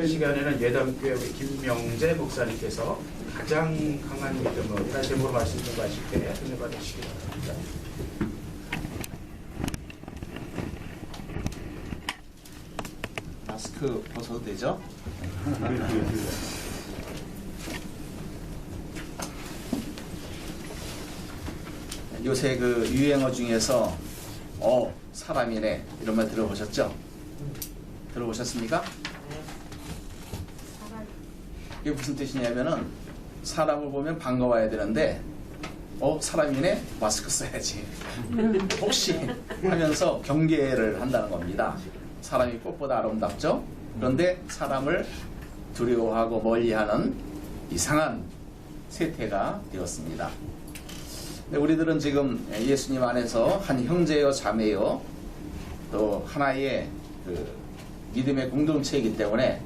오늘 시간에는 예담교회 우리 김명재 목사님께서 가장 강한 믿음을 이라는 제목으로 말씀 좀 하실 때 은혜 받으시기 바랍니다. 마스크 벗어도 되죠? 요새 그 유행어 중에서 사람이네 이런 말 들어보셨죠? 들어보셨습니까? 이게 무슨 뜻이냐면은 사람을 보면 반가워야 되는데 사람이네 마스크 써야지 혹시 하면서 경계를 한다는 겁니다. 사람이 꽃보다 아름답죠? 그런데 사람을 두려워하고 멀리하는 이상한 세태가 되었습니다. 우리들은 지금 예수님 안에서 한 형제요 자매요 또 하나의 그 믿음의 공동체이기 때문에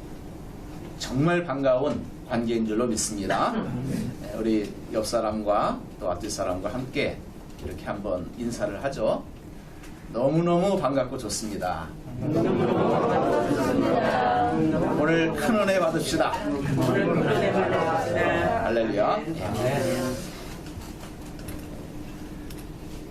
정말 반가운 관계인 줄로 믿습니다. 우리 옆 사람과 또 앞뒤 사람과 함께 이렇게 한번 인사를 하죠. 너무너무 반갑고 좋습니다. 오늘 큰 은혜 받읍시다. 할렐루야.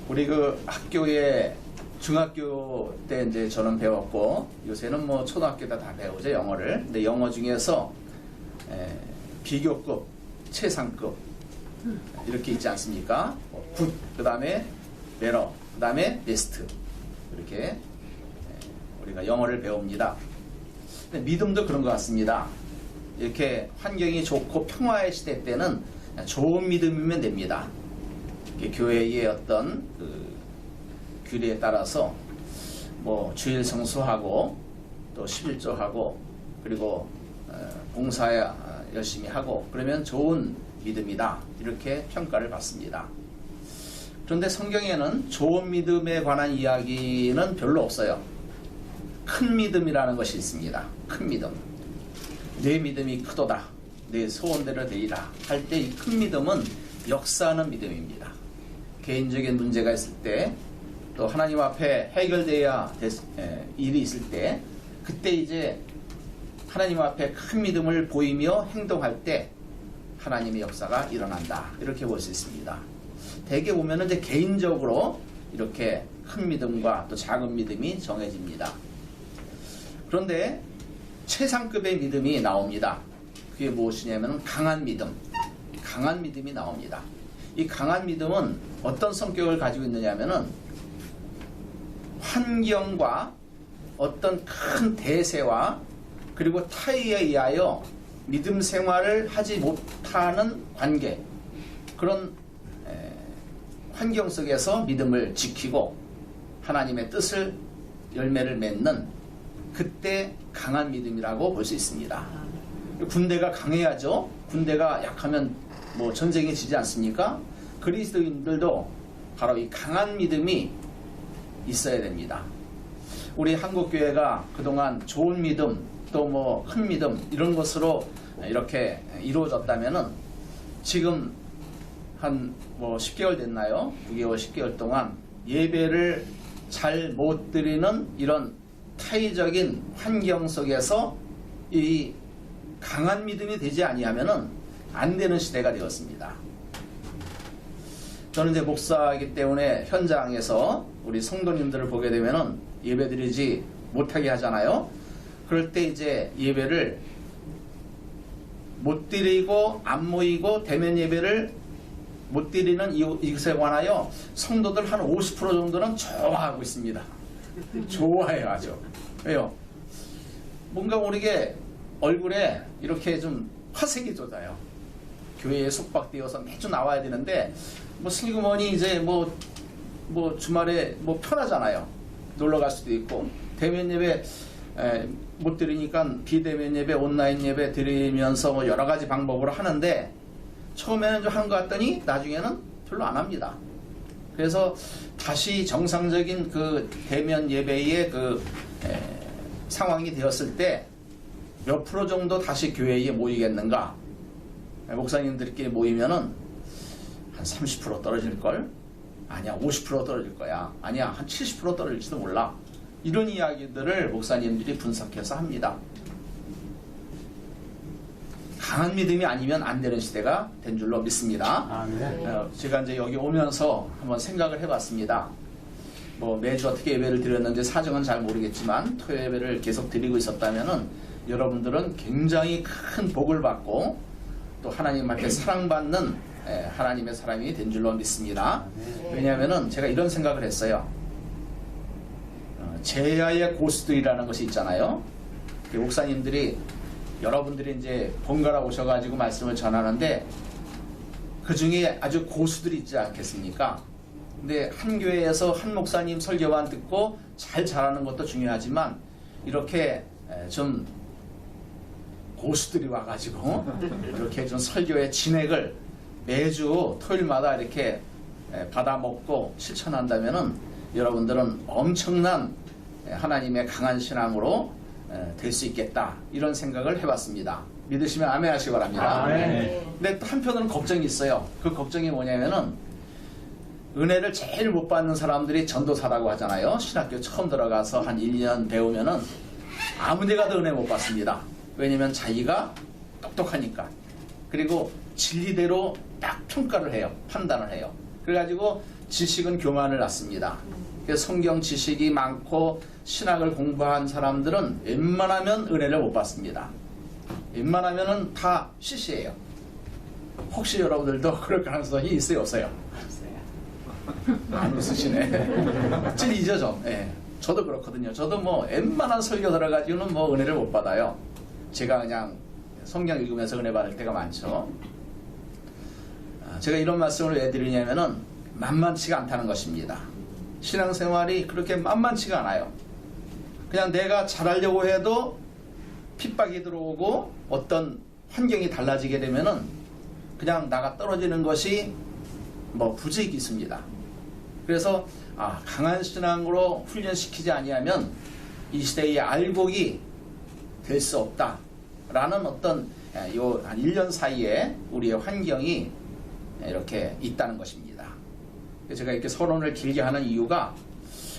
우리 그 학교에 중학교 때 이제 저는 배웠고 요새는 뭐 초등학교 때 다 배우죠 영어를. 근데 영어 중에서 비교급, 최상급 이렇게 있지 않습니까? 굿, 그 다음에 베러, 그 다음에 베스트 이렇게 우리가 영어를 배웁니다. 근데 믿음도 그런 것 같습니다. 이렇게 환경이 좋고 평화의 시대 때는 좋은 믿음이면 됩니다. 교회의 어떤 그 규례에 따라서 뭐 주일 성수하고 또 11조하고 그리고 봉사 열심히 하고 그러면 좋은 믿음이다 이렇게 평가를 받습니다. 그런데 성경에는 좋은 믿음에 관한 이야기는 별로 없어요. 큰 믿음이라는 것이 있습니다. 큰 믿음. 내 믿음이 크도다. 내 소원대로 되리라 할 때 이 큰 믿음은 역사하는 믿음입니다. 개인적인 문제가 있을 때 또 하나님 앞에 해결돼야 일이 있을 때 그때 이제 하나님 앞에 큰 믿음을 보이며 행동할 때 하나님의 역사가 일어난다 이렇게 볼 수 있습니다. 대개 보면은 이제 개인적으로 이렇게 큰 믿음과 또 작은 믿음이 정해집니다. 그런데 최상급의 믿음이 나옵니다. 그게 무엇이냐면 강한 믿음이 나옵니다. 이 강한 믿음은 어떤 성격을 가지고 있느냐면은 환경과 어떤 큰 대세와 그리고 타의에 의하여 믿음 생활을 하지 못하는 관계 그런 환경 속에서 믿음을 지키고 하나님의 뜻을 열매를 맺는 그때 강한 믿음이라고 볼 수 있습니다. 군대가 강해야죠. 군대가 약하면 뭐 전쟁이 지지 않습니까? 그리스도인들도 바로 이 강한 믿음이 있어야 됩니다. 우리 한국교회가 그동안 좋은 믿음 또 뭐 큰 믿음 이런 것으로 이렇게 이루어졌다면은 지금 한 뭐 10개월 됐나요? 9개월 10개월 동안 예배를 잘 못 드리는 이런 타의적인 환경 속에서 이 강한 믿음이 되지 아니하면은 안 되는 시대가 되었습니다. 저는 이제 목사이기 때문에 현장에서 우리 성도님들을 보게 되면은 예배드리지 못하게 하잖아요. 그럴 때 이제 예배를 못 드리고 안 모이고 대면 예배를 못 드리는 이것에 관하여 성도들 한 50% 정도는 좋아하고 있습니다. 좋아해요 아주. 왜요? 뭔가 모르게 얼굴에 이렇게 좀 화색이 돋아요. 교회에 속박되어서 매주 나와야 되는데 뭐 슬그머니 이제 뭐 주말에 뭐 편하잖아요. 놀러 갈 수도 있고 대면 예배 못 드리니까 비대면 예배 온라인 예배 드리면서 뭐 여러 가지 방법으로 하는데 처음에는 좀 하는 것 같더니 나중에는 별로 안 합니다. 그래서 다시 정상적인 그 대면 예배의 그 상황이 되었을 때 몇 프로 정도 다시 교회에 모이겠는가? 목사님들끼리 모이면은 한 30% 떨어질걸? 아니야 50% 떨어질 거야. 아니야 한 70% 떨어질지도 몰라. 이런 이야기들을 목사님들이 분석해서 합니다. 강한 믿음이 아니면 안 되는 시대가 된 줄로 믿습니다. 아멘. 제가 이제 여기 오면서 한번 생각을 해봤습니다. 뭐 매주 어떻게 예배를 드렸는지 사정은 잘 모르겠지만 토요 예배를 계속 드리고 있었다면은 여러분들은 굉장히 큰 복을 받고 또 하나님 앞에 사랑받는 하나님의 사람이 된 줄로 믿습니다. 왜냐하면은 제가 이런 생각을 했어요. 제야의 고수들이라는 것이 있잖아요. 목사님들이 여러분들이 이제 번갈아 오셔가지고 말씀을 전하는데 그 중에 아주 고수들이 있지 않겠습니까? 근데 한 교회에서 한 목사님 설교만 듣고 잘 잘하는 것도 중요하지만 이렇게 좀 고수들이 와가지고 이렇게 좀 설교의 진액을 매주 토요일마다 이렇게 받아 먹고 실천한다면은 여러분들은 엄청난 하나님의 강한 신앙으로 될 수 있겠다 이런 생각을 해봤습니다. 믿으시면 아멘 하시기 바랍니다. 아멘. 근데 또 한편으로는 걱정이 있어요. 그 걱정이 뭐냐면은 은혜를 제일 못 받는 사람들이 전도사라고 하잖아요. 신학교 처음 들어가서 한 1년 배우면은 아무 데 가도 은혜 못 받습니다. 왜냐면 자기가 똑똑하니까. 그리고 진리대로 딱 평가를 해요. 판단을 해요. 그래가지고 지식은 교만을 낳습니다. 그래서 성경 지식이 많고 신학을 공부한 사람들은 웬만하면 은혜를 못 받습니다. 웬만하면은 다 시시해요. 혹시 여러분들도 그럴 가능성이 있어요, 없어요? 안 웃으시네. 찔리죠, 좀. 예. 저도 그렇거든요. 저도 뭐 웬만한 설교 들어가지고는 뭐 은혜를 못 받아요. 제가 그냥 성경 읽으면서 은혜 받을 때가 많죠. 제가 이런 말씀을 왜 드리냐면은 만만치가 않다는 것입니다. 신앙생활이 그렇게 만만치가 않아요. 그냥 내가 잘하려고 해도 핍박이 들어오고 어떤 환경이 달라지게 되면은 그냥 나가 떨어지는 것이 뭐 부지기수입니다. 그래서 강한 신앙으로 훈련시키지 아니하면 이 시대의 알곡이 될 수 없다라는 어떤 요 한 1년 사이에 우리의 환경이 이렇게 있다는 것입니다. 제가 이렇게 서론을 길게 하는 이유가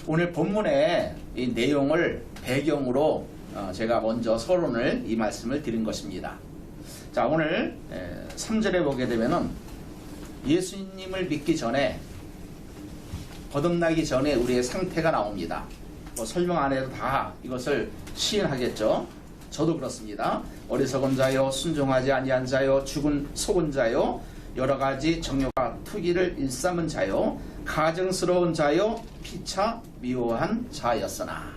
오늘 본문의 이 내용을 배경으로 제가 먼저 서론을 이 말씀을 드린 것입니다. 자, 오늘 3절에 보게 되면은 예수님을 믿기 전에 거듭나기 전에 우리의 상태가 나옵니다. 뭐 설명 안 해도 다 이것을 시인하겠죠. 저도 그렇습니다. 어리석은 자요, 순종하지 아니한 자요, 죽은 속은 자요, 여러 가지 정욕과 투기를 일삼은 자요, 가증스러운 자요, 피차 미워한 자였으나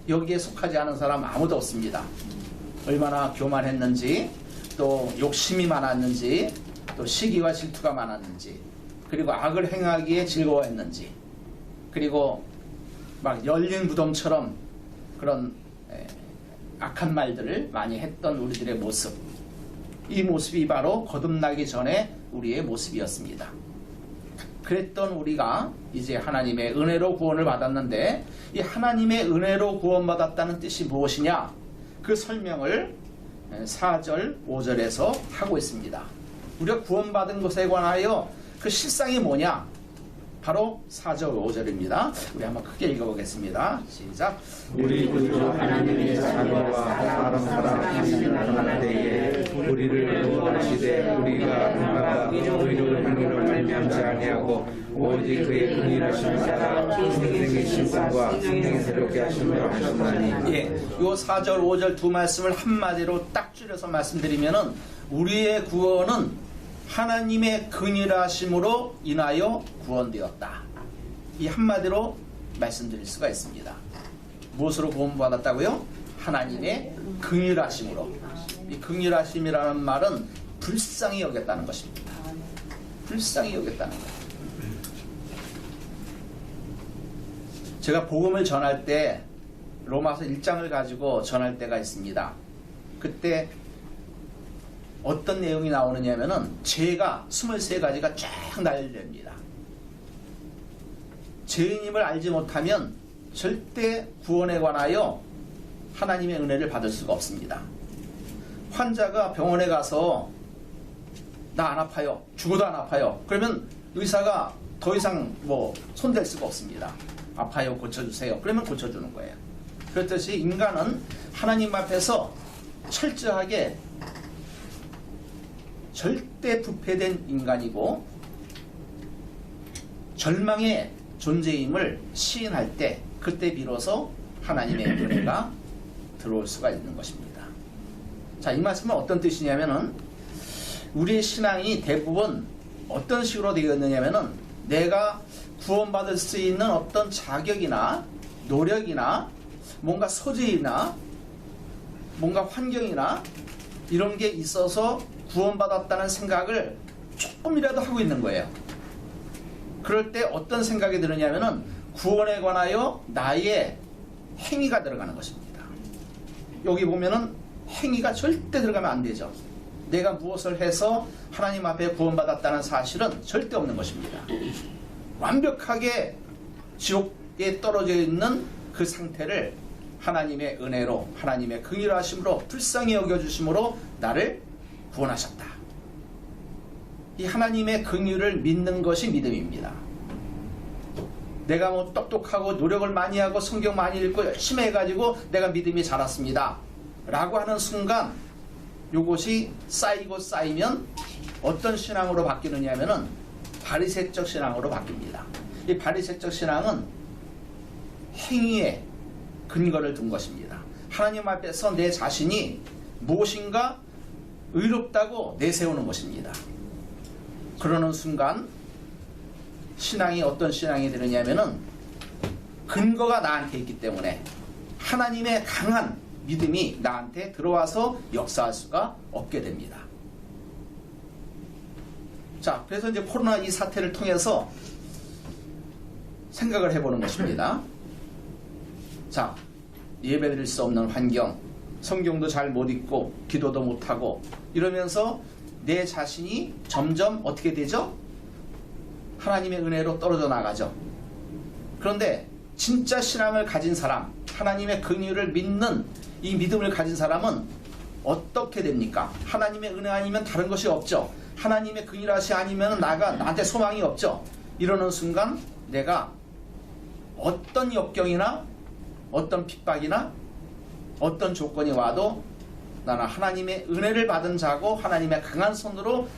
여기에 속하지 않은 사람 아무도 없습니다. 얼마나 교만했는지, 또 욕심이 많았는지, 또 시기와 질투가 많았는지, 그리고 악을 행하기에 즐거워했는지, 그리고 막 열린 무덤처럼 그런 악한 말들을 많이 했던 우리들의 모습, 이 모습이 바로 거듭나기 전에 우리의 모습이었습니다. 그랬던 우리가 이제 하나님의 은혜로 구원을 받았는데 이 하나님의 은혜로 구원받았다는 뜻이 무엇이냐? 그 설명을 4절, 5절에서 하고 있습니다. 우리가 구원받은 것에 관하여 그 실상이 뭐냐? 바로 4절, 5절입니다. 우리 한번 크게 읽어보겠습니다. 시작. 우리 구주 하나님의 자녀와 사랑하시는 하나님의 우리를 구원하시되 우리가 그가 의를 행위로 말미암지 아니하고 오직 그의 긍휼하심을 따라 생명의 신상과 생명의 새롭게 하심으로 하셨나니. 예, 요 4절, 5절 두 말씀을 한마디로 딱 줄여서 말씀드리면은 우리의 구원은 하나님의 긍휼하심으로 인하여 구원되었다. 이 한마디로 말씀드릴 수가 있습니다. 무엇으로 구원받았다고요? 하나님의 긍휼하심으로. 이 긍휼하심이라는 말은 불쌍히 여겼다는 것입니다. 불쌍히 여겼다는 것. 제가 복음을 전할 때 로마서 1장을 가지고 전할 때가 있습니다. 그때 어떤 내용이 나오느냐면은 죄가 23가지가 쫙 날립니다. 죄인임을 알지 못하면 절대 구원에 관하여 하나님의 은혜를 받을 수가 없습니다. 환자가 병원에 가서 나 안 아파요. 죽어도 안 아파요. 그러면 의사가 더 이상 뭐 손댈 수가 없습니다. 아파요. 고쳐주세요. 그러면 고쳐주는 거예요. 그렇듯이 인간은 하나님 앞에서 철저하게 절대 부패된 인간이고 절망의 존재임을 시인할 때 그때 비로소 하나님의 은혜가 들어올 수가 있는 것입니다. 자, 이 말씀은 어떤 뜻이냐면은 우리의 신앙이 대부분 어떤 식으로 되어 있느냐면은 내가 구원받을 수 있는 어떤 자격이나 노력이나 뭔가 소질이나 뭔가 환경이나 이런 게 있어서 구원받았다는 생각을 조금이라도 하고 있는 거예요. 그럴 때 어떤 생각이 드느냐면은 구원에 관하여 나의 행위가 들어가는 것입니다. 여기 보면은 행위가 절대 들어가면 안 되죠. 내가 무엇을 해서 하나님 앞에 구원받았다는 사실은 절대 없는 것입니다. 완벽하게 지옥에 떨어져 있는 그 상태를 하나님의 은혜로, 하나님의 긍휼하심으로, 불쌍히 여겨주심으로 나를 구원하셨다. 이 하나님의 긍휼을 믿는 것이 믿음입니다. 내가 뭐 똑똑하고 노력을 많이 하고 성경 많이 읽고 열심히 해가지고 내가 믿음이 자랐습니다 라고 하는 순간 이것이 쌓이고 쌓이면 어떤 신앙으로 바뀌느냐 하면은 바리새적 신앙으로 바뀝니다. 이 바리새적 신앙은 행위에 근거를 둔 것입니다. 하나님 앞에서 내 자신이 무엇인가 의롭다고 내세우는 것입니다. 그러는 순간 신앙이 어떤 신앙이 되느냐면은 근거가 나한테 있기 때문에 하나님의 강한 믿음이 나한테 들어와서 역사할 수가 없게 됩니다. 자, 그래서 이제 코로나 이 사태를 통해서 생각을 해보는 것입니다. 자, 예배드릴 수 없는 환경, 성경도 잘 못 읽고 기도도 못하고 이러면서 내 자신이 점점 어떻게 되죠? 하나님의 은혜로 떨어져 나가죠. 그런데 진짜 신앙을 가진 사람, 하나님의 긍휼을 믿는 이 믿음을 가진 사람은 어떻게 됩니까? 하나님의 은혜 아니면 다른 것이 없죠. 하나님의 긍휼하시 아니면 나한테 소망이 없죠. 이러는 순간 내가 어떤 역경이나 어떤 핍박이나 어떤 조건이 와도 나는 하나님의 은혜를 받은 자고 하나님의 강한 손으로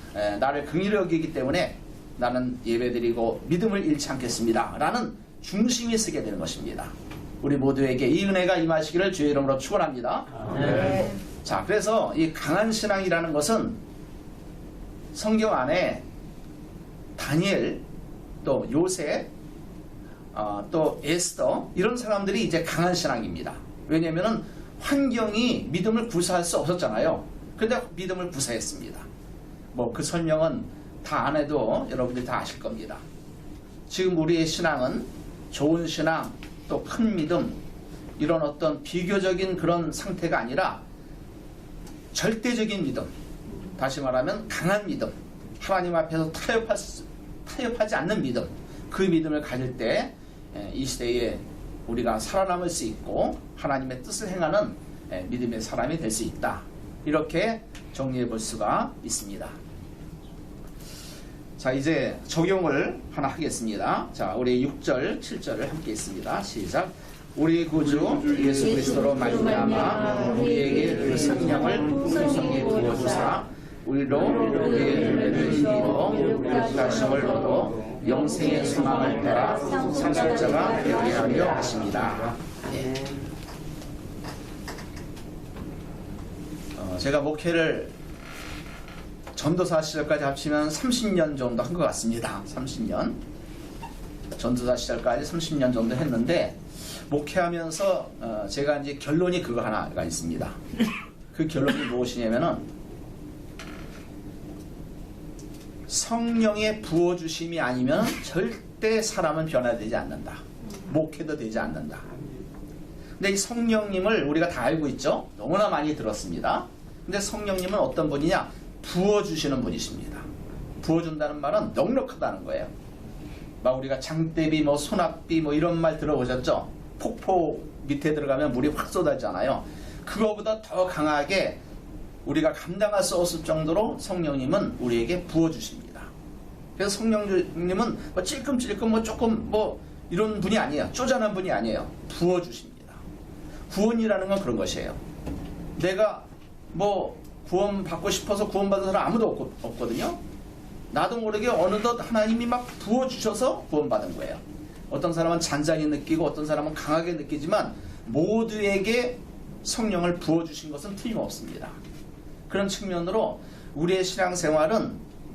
나를 긍휼히 여기기 때문에 나는 예배드리고 믿음을 잃지 않겠습니다 라는 중심이 쓰게 되는 것입니다. 우리 모두에게 이 은혜가 임하시기를 주의 이름으로 축원합니다. 네. 자, 그래서 이 강한 신앙이라는 것은 성경 안에 다니엘, 또 요셉, 또 에스더 이런 사람들이 이제 강한 신앙입니다. 왜냐하면 환경이 믿음을 구사할 수 없었잖아요. 근데 믿음을 구사했습니다. 뭐 그 설명은 다 안 해도 여러분들이 다 아실 겁니다. 지금 우리의 신앙은 좋은 신앙, 또 큰 믿음 이런 어떤 비교적인 그런 상태가 아니라 절대적인 믿음, 다시 말하면 강한 믿음, 하나님 앞에서 타협하지 않는 믿음, 그 믿음을 가질 때 이 시대에 우리가 살아남을 수 있고 하나님의 뜻을 행하는 믿음의 사람이 될 수 있다. 이렇게 정리해 볼 수가 있습니다. 자, 이제 적용을 하나 하겠습니다. 자, 우리 6절, 7절을 함께 있습니다. 시작. 우리 구주 예수 그리스도로 말미암아 우리에게 그 성령을 풍성히 부어주사 우리로 우리의 은혜를 힘입어 구하심을 얻어 영생의 소망을 따라 상속자가 되게 하려 하십니다. 네. 제가 목회를 전도사 시절까지 합치면 30년 정도 한 것 같습니다. 30년. 전도사 시절까지 30년 정도 했는데 목회하면서 제가 이제 결론이 그거 하나가 있습니다. 그 결론이 무엇이냐면은 성령의 부어주심이 아니면 절대 사람은 변화되지 않는다. 목회도 되지 않는다. 근데 이 성령님을 우리가 다 알고 있죠? 너무나 많이 들었습니다. 근데 성령님은 어떤 분이냐? 부어주시는 분이십니다. 부어준다는 말은 넉넉하다는 거예요. 막 우리가 장대비, 뭐 소낙비, 뭐 이런 말 들어보셨죠? 폭포 밑에 들어가면 물이 확 쏟아지잖아요. 그거보다 더 강하게 우리가 감당할 수 없을 정도로 성령님은 우리에게 부어주십니다. 그래서 성령님은 뭐 찔끔찔끔 뭐 조금 뭐 이런 분이 아니에요. 쪼잔한 분이 아니에요. 부어주십니다. 구원이라는 건 그런 것이에요. 내가 뭐 구원받고 싶어서 구원받은 사람 아무도 없거든요. 나도 모르게 어느덧 하나님이 막 부어주셔서 구원받은 거예요. 어떤 사람은 잔잔히 느끼고 어떤 사람은 강하게 느끼지만 모두에게 성령을 부어주신 것은 틀림없습니다. 그런 측면으로 우리의 신앙생활은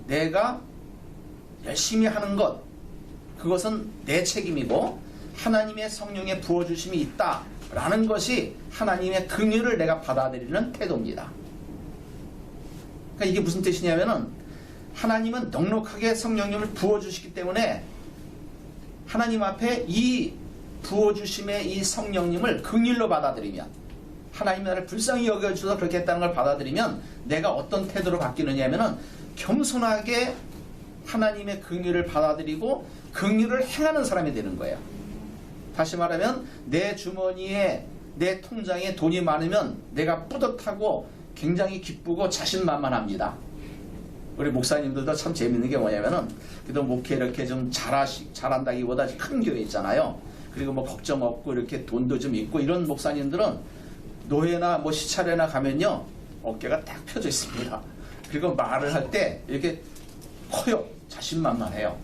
내가 열심히 하는 것, 그것은 내 책임이고 하나님의 성령의 부어주심이 있다라는 것이 하나님의 긍휼을 내가 받아들이는 태도입니다. 그러니까 이게 무슨 뜻이냐면은 하나님은 넉넉하게 성령님을 부어주시기 때문에 하나님 앞에 이 부어주심의 이 성령님을 긍휼로 받아들이면, 하나님이 나를 불쌍히 여겨주셔서 그렇게 했다는 걸 받아들이면 내가 어떤 태도로 바뀌느냐 하면은 겸손하게 하나님의 긍휼을 받아들이고 긍휼을 행하는 사람이 되는 거예요. 다시 말하면 내 주머니에, 내 통장에 돈이 많으면 내가 뿌듯하고 굉장히 기쁘고 자신만만합니다. 우리 목사님들도 참 재밌는 게 뭐냐면은, 그래도 목회 이렇게 좀 잘한다기보다 큰 교회 있잖아요. 그리고 뭐 걱정 없고 이렇게 돈도 좀 있고 이런 목사님들은 노회나 뭐 시찰회나 가면요, 어깨가 딱 펴져 있습니다. 그리고 말을 할 때 이렇게 커요. 자신만만해요.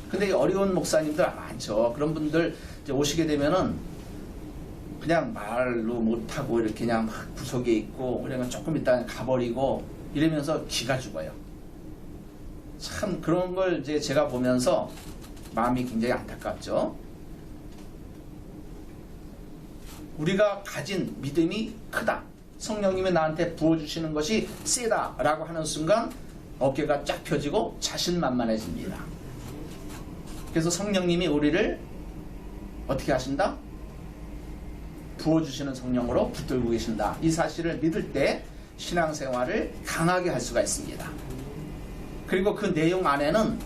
근데 어려운 목사님들 많죠. 그런 분들 이제 오시게 되면은 그냥 말로 못하고 이렇게 그냥 막 구석에 있고, 그러면 조금 있다가 가버리고 이러면서 기가 죽어요. 참 그런 걸 이제 제가 보면서 마음이 굉장히 안타깝죠. 우리가 가진 믿음이 크다, 성령님이 나한테 부어주시는 것이 세다라고 하는 순간 어깨가 쫙 펴지고 자신만만해집니다. 그래서 성령님이 우리를 어떻게 하신다? 부어주시는 성령으로 붙들고 계신다. 이 사실을 믿을 때 신앙생활을 강하게 할 수가 있습니다. 그리고 그 내용 안에는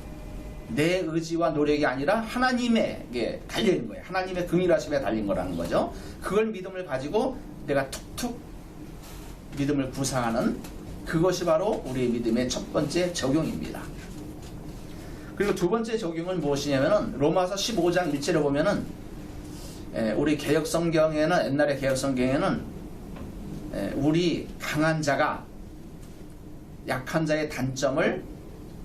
내 의지와 노력이 아니라 하나님에게 달려있는 거예요. 하나님의 긍휼하심에 달린 거라는 거죠. 그걸 믿음을 가지고 내가 툭툭 믿음을 구사하는, 그것이 바로 우리의 믿음의 첫 번째 적용입니다. 그리고 두 번째 적용은 무엇이냐면은 로마서 15장 1절에 보면은 우리 개역 성경에는, 옛날의 개역 성경에는 우리 강한 자가 약한 자의 단점을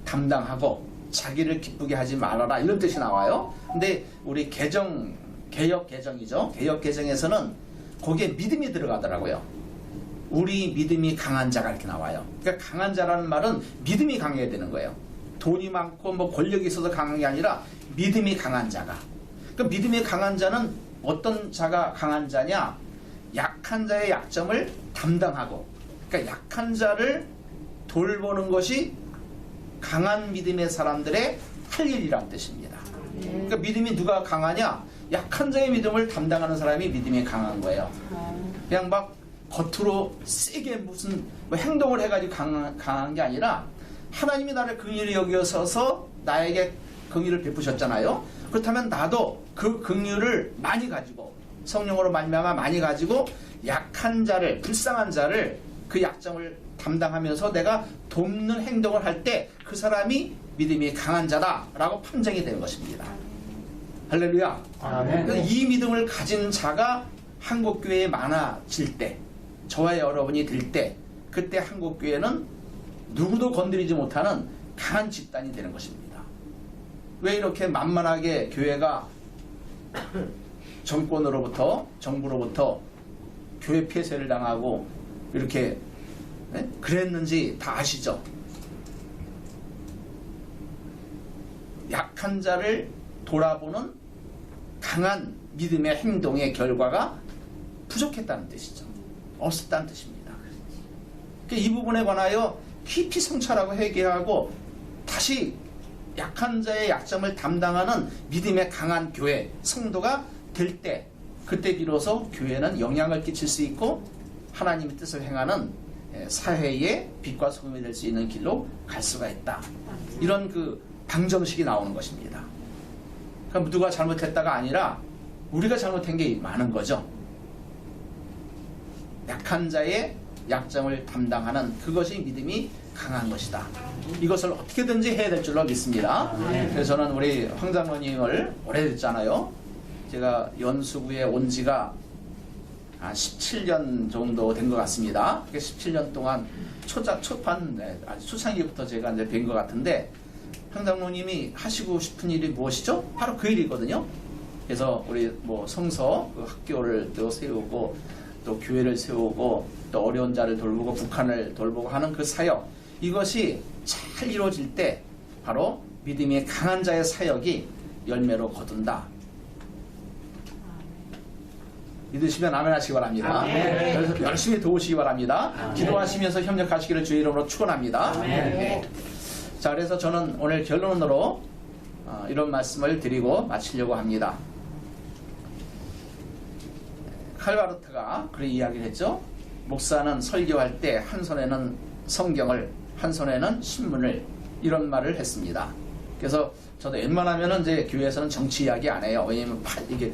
담당하고 자기를 기쁘게 하지 말아라, 이런 뜻이 나와요. 근데 우리 개역 개정이죠. 개역 개정에서는 거기에 믿음이 들어가더라고요. 우리 믿음이 강한 자가 이렇게 나와요. 그러니까 강한 자라는 말은 믿음이 강해야 되는 거예요. 돈이 많고 뭐 권력이 있어서 강한 게 아니라 믿음이 강한 자가. 그러니까 믿음이 강한 자는 어떤 자가 강한 자냐? 약한 자의 약점을 담당하고, 그러니까 약한 자를 돌보는 것이 강한 믿음의 사람들의 할 일이란 뜻입니다. 그러니까 믿음이 누가 강하냐? 약한 자의 믿음을 담당하는 사람이 믿음이 강한 거예요. 그냥 막 겉으로 세게 무슨 뭐 행동을 해가지고 강한 게 아니라 하나님이 나를 긍휼히 여겨서 나에게 긍휼을 베푸셨잖아요. 그렇다면 나도 그 긍휼을 많이 가지고, 성령으로 말미암아 많이 가지고 약한 자를, 불쌍한 자를, 그 약점을 담당하면서 내가 돕는 행동을 할 때 그 사람이 믿음이 강한 자다라고 판정이 되는 것입니다. 할렐루야. 아멘. 이 믿음을 가진 자가 한국교회에 많아질 때, 저와 여러분이 될 때, 그때 한국교회는 누구도 건드리지 못하는 강한 집단이 되는 것입니다. 왜 이렇게 만만하게 교회가 정권으로부터, 정부로부터 교회 폐쇄를 당하고 이렇게 그랬는지 다 아시죠? 약한 자를 돌아보는 강한 믿음의 행동의 결과가 부족했다는 뜻이죠. 없었다는 뜻입니다. 이 부분에 관하여 깊이 성찰하고 회개하고 다시 약한 자의 약점을 담당하는 믿음의 강한 교회, 성도가 될 때, 그때 비로소 교회는 영향을 끼칠 수 있고 하나님의 뜻을 행하는 사회의 빛과 소금이 될 수 있는 길로 갈 수가 있다. 이런 그 방정식이 나오는 것입니다. 그럼 누가 잘못했다가 아니라 우리가 잘못한 게 많은 거죠. 약한 자의 약점을 담당하는 그것이 믿음이 강한 것이다. 이것을 어떻게든지 해야 될 줄로 믿습니다. 그래서 저는 우리 황장로님을 오래됐잖아요. 제가 연수구에 온 지가 한 17년 정도 된 것 같습니다. 17년 동안 초반, 아주 초창기부터 제가 이제 뵌 것 같은데, 황장로님이 하시고 싶은 일이 무엇이죠? 바로 그 일이거든요. 그래서 우리 뭐 성서, 그 학교를 또 세우고, 또 교회를 세우고, 또 어려운 자를 돌보고, 북한을 돌보고 하는 그 사역, 이것이 잘 이루어질 때, 바로 믿음이 강한 자의 사역이 열매로 거둔다. 믿으시면 아멘 하시기 바랍니다. 그래서 열심히 도우시기 바랍니다. 기도하시면서 협력하시기를 주의 이름으로 축원합니다. 네. 자, 그래서 저는 오늘 결론으로 이런 말씀을 드리고 마치려고 합니다. 칼바르트가 그렇게 이야기를 했죠. 목사는 설교할 때 한 손에는 성경을, 한 손에는 신문을, 이런 말을 했습니다. 그래서 저도 웬만하면은 이제 교회에서는 정치 이야기 안 해요. 왜냐면 이게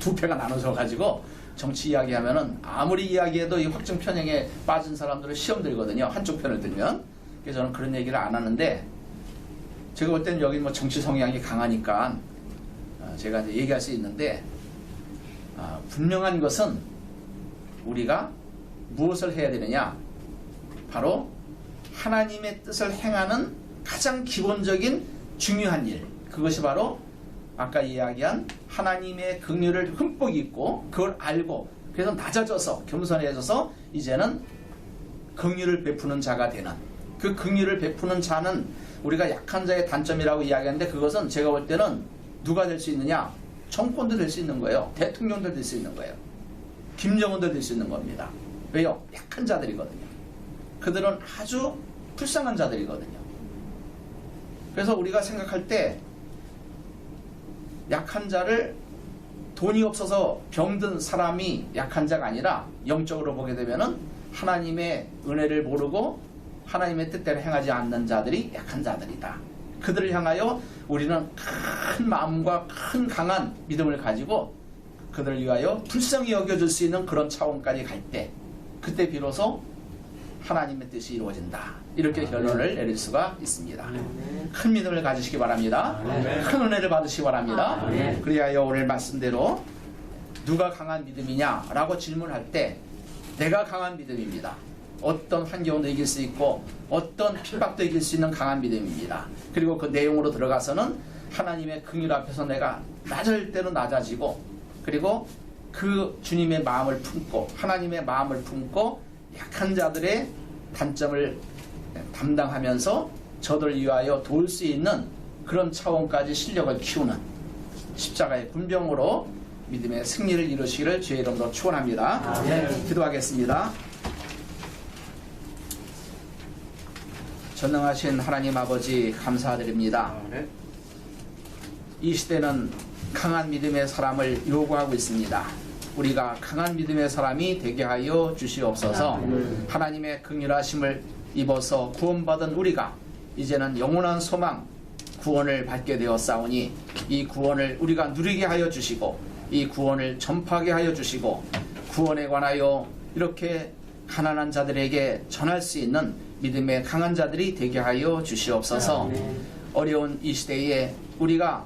두 패가 나눠져 가지고 정치 이야기하면은 아무리 이야기해도 이 확증 편향에 빠진 사람들은 시험 들거든요. 한쪽 편을 들면. 그래서 저는 그런 얘기를 안 하는데, 제가 볼 때는 여기 뭐 정치 성향이 강하니까 제가 이제 얘기할 수 있는데, 분명한 것은 우리가 무엇을 해야 되느냐? 바로 하나님의 뜻을 행하는 가장 기본적인 중요한 일, 그것이 바로 아까 이야기한 하나님의 긍휼을 흠뻑 입고 그걸 알고, 그래서 낮아져서 겸손해져서 이제는 긍휼을 베푸는 자가 되는, 그 긍휼을 베푸는 자는 우리가 약한 자의 단점이라고 이야기하는데, 그것은 제가 볼 때는 누가 될 수 있느냐? 정권도 될 수 있는 거예요. 대통령도 될 수 있는 거예요. 김정은도 될 수 있는 겁니다. 왜요? 약한 자들이거든요. 그들은 아주 불쌍한 자들이거든요. 그래서 우리가 생각할 때 약한 자를, 돈이 없어서 병든 사람이 약한 자가 아니라 영적으로 보게 되면은 하나님의 은혜를 모르고 하나님의 뜻대로 행하지 않는 자들이 약한 자들이다. 그들을 향하여 우리는 큰 마음과 큰 강한 믿음을 가지고 그들을 위하여 불쌍히 여겨줄 수 있는 그런 차원까지 갈 때, 그때 비로소 하나님의 뜻이 이루어진다. 이렇게 결론을 내릴 수가 있습니다. 큰 믿음을 가지시기 바랍니다. 큰 은혜를 받으시기 바랍니다. 그리하여 오늘 말씀대로 누가 강한 믿음이냐라고 질문할 때 내가 강한 믿음입니다. 어떤 환경도 이길 수 있고 어떤 핍박도 이길 수 있는 강한 믿음입니다. 그리고 그 내용으로 들어가서는 하나님의 긍휼 앞에서 내가 낮을 때는 낮아지고, 그리고 그 주님의 마음을 품고 하나님의 마음을 품고 약한 자들의 단점을 담당하면서 저들을 위하여 도울 수 있는 그런 차원까지 실력을 키우는 십자가의 군병으로 믿음의 승리를 이루시기를 주의 이름으로 축원합니다. 기도하겠습니다. 전능하신 하나님 아버지, 감사드립니다. 이 시대는 강한 믿음의 사람을 요구하고 있습니다. 우리가 강한 믿음의 사람이 되게 하여 주시옵소서. 하나님의 긍휼하심을 입어서 구원받은 우리가 이제는 영원한 소망, 구원을 받게 되었사오니 이 구원을 우리가 누리게 하여 주시고 이 구원을 전파하게 하여 주시고 구원에 관하여 이렇게 가난한 자들에게 전할 수 있는 믿음의 강한 자들이 되게 하여 주시옵소서. 어려운 이 시대에 우리가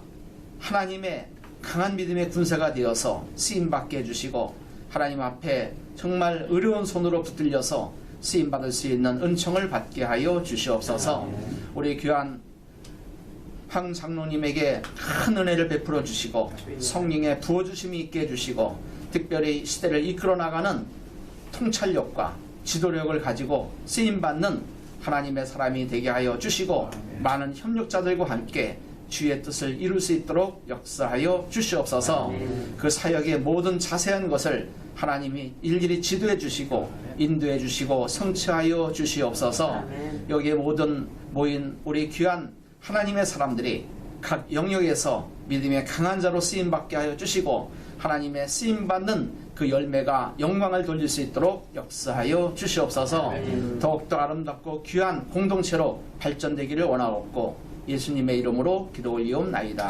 하나님의 강한 믿음의 군사가 되어서 쓰임받게 해주시고 하나님 앞에 정말 의로운 손으로 붙들려서 쓰임받을 수 있는 은총을 받게 하여 주시옵소서. 우리 귀한 황 장로님에게 큰 은혜를 베풀어 주시고 성령의 부어주심이 있게 해주시고 특별히 시대를 이끌어 나가는 통찰력과 지도력을 가지고 쓰임받는 하나님의 사람이 되게 하여 주시고 많은 협력자들과 함께 주의 뜻을 이룰 수 있도록 역사하여 주시옵소서. 그 사역의 모든 자세한 것을 하나님이 일일이 지도해 주시고 인도해 주시고 성취하여 주시옵소서. 여기에 모든 모인 우리 귀한 하나님의 사람들이 각 영역에서 믿음의 강한 자로 쓰임받게 하여 주시고 하나님의 쓰임받는 그 열매가 영광을 돌릴 수 있도록 역사하여 주시옵소서. 더욱더 아름답고 귀한 공동체로 발전되기를 원하옵고 예수님의 이름으로 기도 올리옵나이다.